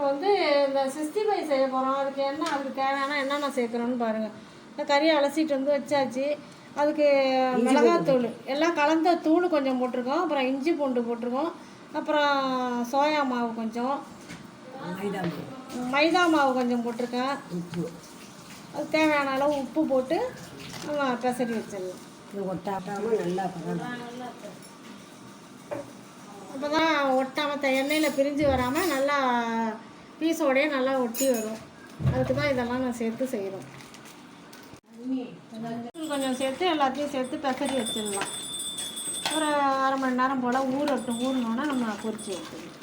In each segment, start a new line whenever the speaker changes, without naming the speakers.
வந்து இந்த 65 செய்ய போகிறோம். அதுக்கு தேவையான என்னென்ன சேர்க்குறோன்னு பாருங்கள். இந்த கறியை அலசிட்டு வந்து வச்சாச்சு. அதுக்கு மிளகாத்தூள் எல்லாம் கலந்த தூள் கொஞ்சம் போட்டிருக்கோம். அப்புறம் இஞ்சி பூண்டு போட்டிருக்கோம். அப்புறம் சோயா மாவு கொஞ்சம், மைதா மாவு கொஞ்சம் போட்டிருக்கேன். அது தேவையான அளவு உப்பு போட்டு நம்ம பெசரி வச்சிடலாம்.
ஒட்டாமல் நல்லா
அப்போ தான் ஒட்டாமல் எண்ணெயில் பிரிஞ்சு வராமல் நல்லா பீஸோடையே நல்லா ஒட்டி வரும். அதுக்கு தான் இதெல்லாம் நான் சேர்த்து செய்கிறோம். கொஞ்சம் சேர்த்து எல்லாத்தையும் சேர்த்து பெசரி வச்சிடலாம். ஒரு அரை மணி நேரம் போல் ஊறினோன்னா நம்ம பொரிச்சு வைக்கணும்.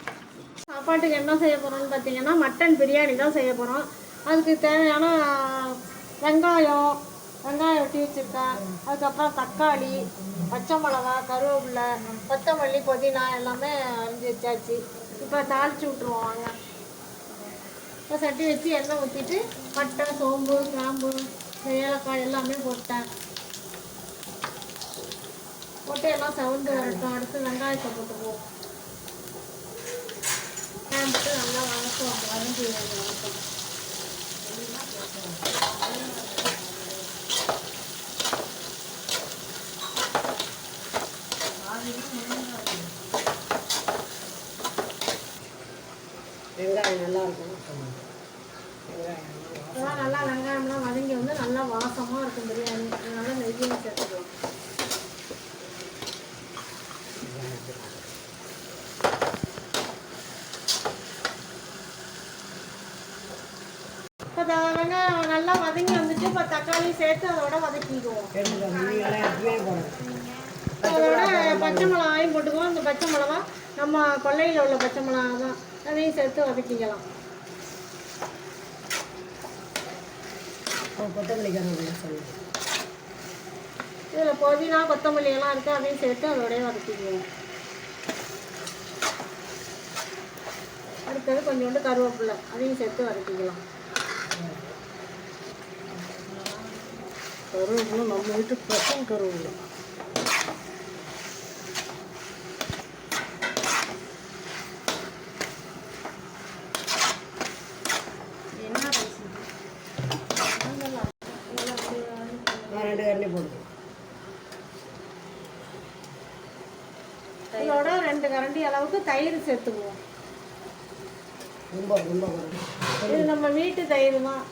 சாப்பாட்டுக்கு என்ன செய்ய போகிறோம்னு பார்த்தீங்கன்னா மட்டன் பிரியாணி தான் செய்ய போகிறோம். அதுக்கு தேவையான வெங்காயம் வெட்டி வச்சுருக்கேன். அதுக்கப்புறம் தக்காளி, பச்சை மிளகா, கருவேப்பிலை, கொத்தமல்லி, புதினா எல்லாமே அரிஞ்சு வச்சாச்சு. இப்போ தாளித்து விட்ருவோம் வாங்க. இப்போ சட்டி வச்சு எண்ணெய் ஊற்றிட்டு பட்டை, சோம்பு, கிராம்பு, ஏலக்காய் எல்லாமே போட்டேன். போட்டு எல்லாம் சவுண்டு வரட்டும். அடுத்து வெங்காயத்தை போட்டுக்குவோம். போட்டு நல்லா வதக்கி வதக்கும்.
வெங்காயம் நல்லா இருக்கும்.
நல்லா வெங்காயம்லாம் வதங்கி வந்து நல்லா வாசமாக இருக்கும் பிரியாணி. அதனால நெய்யும் சேர்த்துக்கலாம். இப்போ வெங்காயம் நல்லா வதங்கி வந்துட்டு இப்போ தக்காளி சேர்த்து அதோட வதக்கிக்குவோம். அதோட பச்சை மிளகாயும் போட்டுக்குவோம். இந்த பச்சை மிளகா நம்ம கொல்லையில் உள்ள பச்சை மிளகா தான், அதையும் சேர்த்து வதக்கிக்கலாம்.
கொத்தமல்லி கருவேப்பிலை
இதில் புதினா கொத்தமல்லி எல்லாம் இருக்குது, அதையும் சேர்த்து அதோடய வதக்கிக்குவோம். அடுத்தது கொஞ்சோண்டு கருவேப்பிலை, அதையும் சேர்த்து வதக்கிக்கலாம்.
கருவேப்பிலை நம்ம வீட்டு பசங்க கருவேப்பிலை.
இதோட 2 கரண்டி அளவுக்கு தயிர் சேர்த்துக்குவோம். இது நம்ம வீட்டு தயிர் தான்.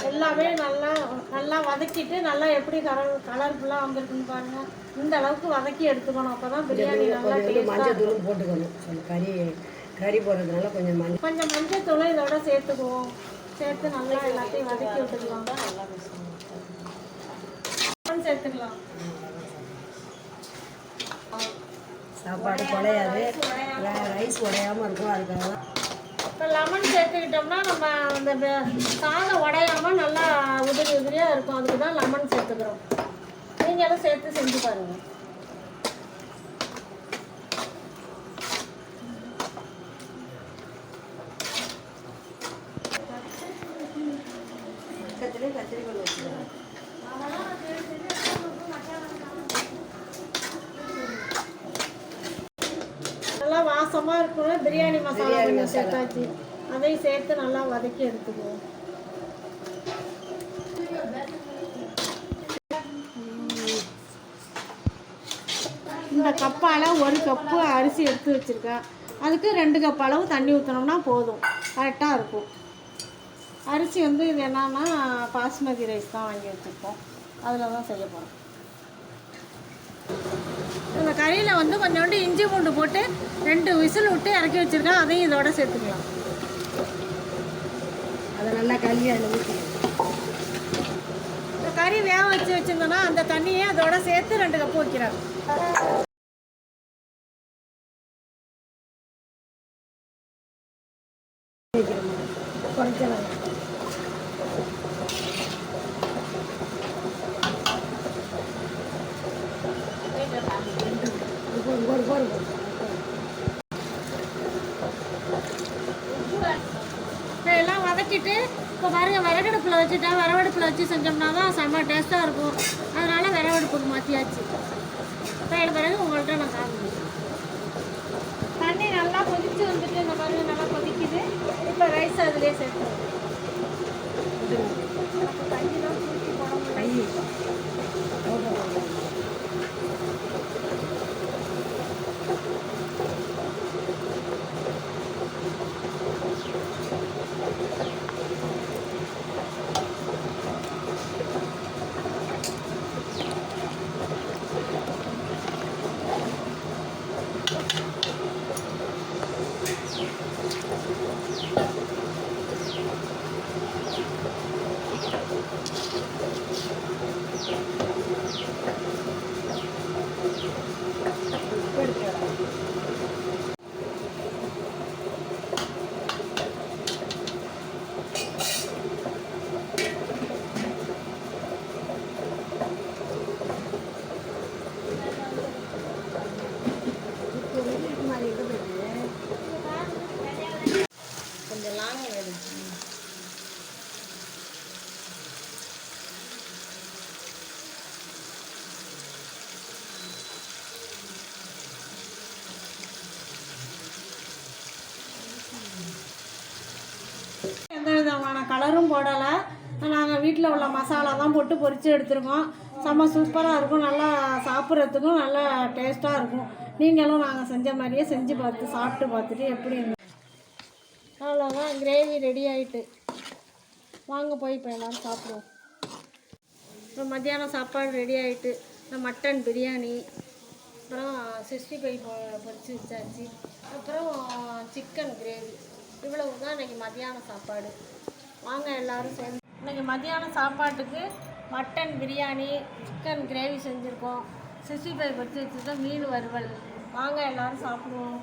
எல்லாமே நல்லா வதக்கிட்டு நல்லா எப்படி கலர்ஃபுல்லாக வந்திருக்குன்னு பாருங்க. இந்த அளவுக்கு வதக்கி எடுத்துக்கணும். அப்போ தான் பிரியாணி நல்லா
மஞ்சள் தூள் போட்டுக்கணும். கறி போடுறதுனால கொஞ்சம்
மஞ்சள் தூளும் இதோட சேர்த்துக்குவோம். சேர்த்து நல்லா எல்லாத்தையும் வதக்கி விட்டுக்கலாம். சேர்த்துக்கலாம்.
சாப்பாடு குழையாது, ரைஸ் உடையாமல் இருக்கும். அதுக்காக தான்
இப்போ லெமன் சேர்த்துக்கிட்டோம்னா நம்ம அந்த சாதம் உடையாமல் நல்லா உதிரியாக இருக்கும். அதுக்கு தான் லெமன் சேர்த்துக்கிறோம். நீங்களும் சேர்த்து செஞ்சு பாருங்கள்.
கத்திரிக்கோள் வச்சுக்கிறேன்.
நல்லா வாசமாக இருக்கணும். பிரியாணி மசாலா கொஞ்சம் சேர்த்தாச்சு, அதையும் சேர்த்து நல்லா வதக்கி எடுத்துக்குவோம். இந்த கப்பால் 1 கப்பு அரிசி எடுத்து வச்சுருக்கேன். அதுக்கு 2 கப் அளவு தண்ணி ஊற்றினோம்னா போதும், கரெக்டாக இருக்கும். அரிசி வந்து இது என்னன்னா பாஸ்மதி ரைஸ் தான் வாங்கி வச்சுருக்கோம். அதில் தான் செய்ய போகிறோம். இந்த கறியில் வந்து கொஞ்சோண்டு இஞ்சி பூண்டு போட்டு 2 விசில் விட்டு இறக்கி வச்சுருக்கேன். அதையும் இதோட சேர்த்துக்கலாம்.
அதை நல்லா கழுவி அதில் ஊற்றி
இந்த கறி வேக வச்சு வச்சுருந்தோன்னா அந்த தண்ணியை அதோட சேர்த்து 2 கப்பு வைக்கிறேன்.
குறைக்கலாம்.
எல்லாம் வதக்கிட்டு இப்போ பாருங்கள், விறகடுப்பில் வச்சுட்டா விறகடுப்பில் வச்சு செஞ்சோம்னா தான் செம்ம டேஸ்ட்டாக இருக்கும். அதனால் விறகடுப்புக்கு மாற்றியாச்சு. இப்போ பிறகு உங்கள்கிட்ட நான் காமிக்கிறேன். தண்ணி நல்லா கொதிச்சு ரைஸ் அதிலே சேர்த்துருவோம். கையெல்லாம் தூக்கி போட முடியல. கொஞ்சம் லாங்காக வேணும். எந்த விதமான கலரும் போடலை. நாங்கள் வீட்டில் உள்ள மசாலா தான் போட்டு பொரித்து எடுத்துருக்கோம். செம்ம சூப்பராக இருக்கும். நல்லா சாப்பிட்றதுக்கும் நல்லா டேஸ்ட்டாக இருக்கும். நீங்களும் நாங்கள் செஞ்ச மாதிரியே செஞ்சு பார்த்து சாப்பிட்டு பார்த்துட்டு எப்படி இருந்தது. அவ்வளோதான், கிரேவி ரெடி ஆகிட்டு. வாங்க போய் இப்போ எல்லோரும் சாப்பிடுவோம். இப்போ மத்தியானம் சாப்பாடு ரெடி ஆகிட்டு. இந்த மட்டன் பிரியாணி, அப்புறம் 65 பொரிச்சு வச்சாச்சு, அப்புறம் சிக்கன் கிரேவி. இவ்வளவு தான் இன்றைக்கி மத்தியான சாப்பாடு. வாங்க எல்லோரும் சேர்ந்து. இன்றைக்கி மத்தியான சாப்பாட்டுக்கு மட்டன் பிரியாணி, சிக்கன் கிரேவி செஞ்சுருக்கோம். 65 பொரிச்சு வச்சுருக்கோம், மீன் வறுவல். வாங்க எல்லோரும் சாப்பிடுவோம்.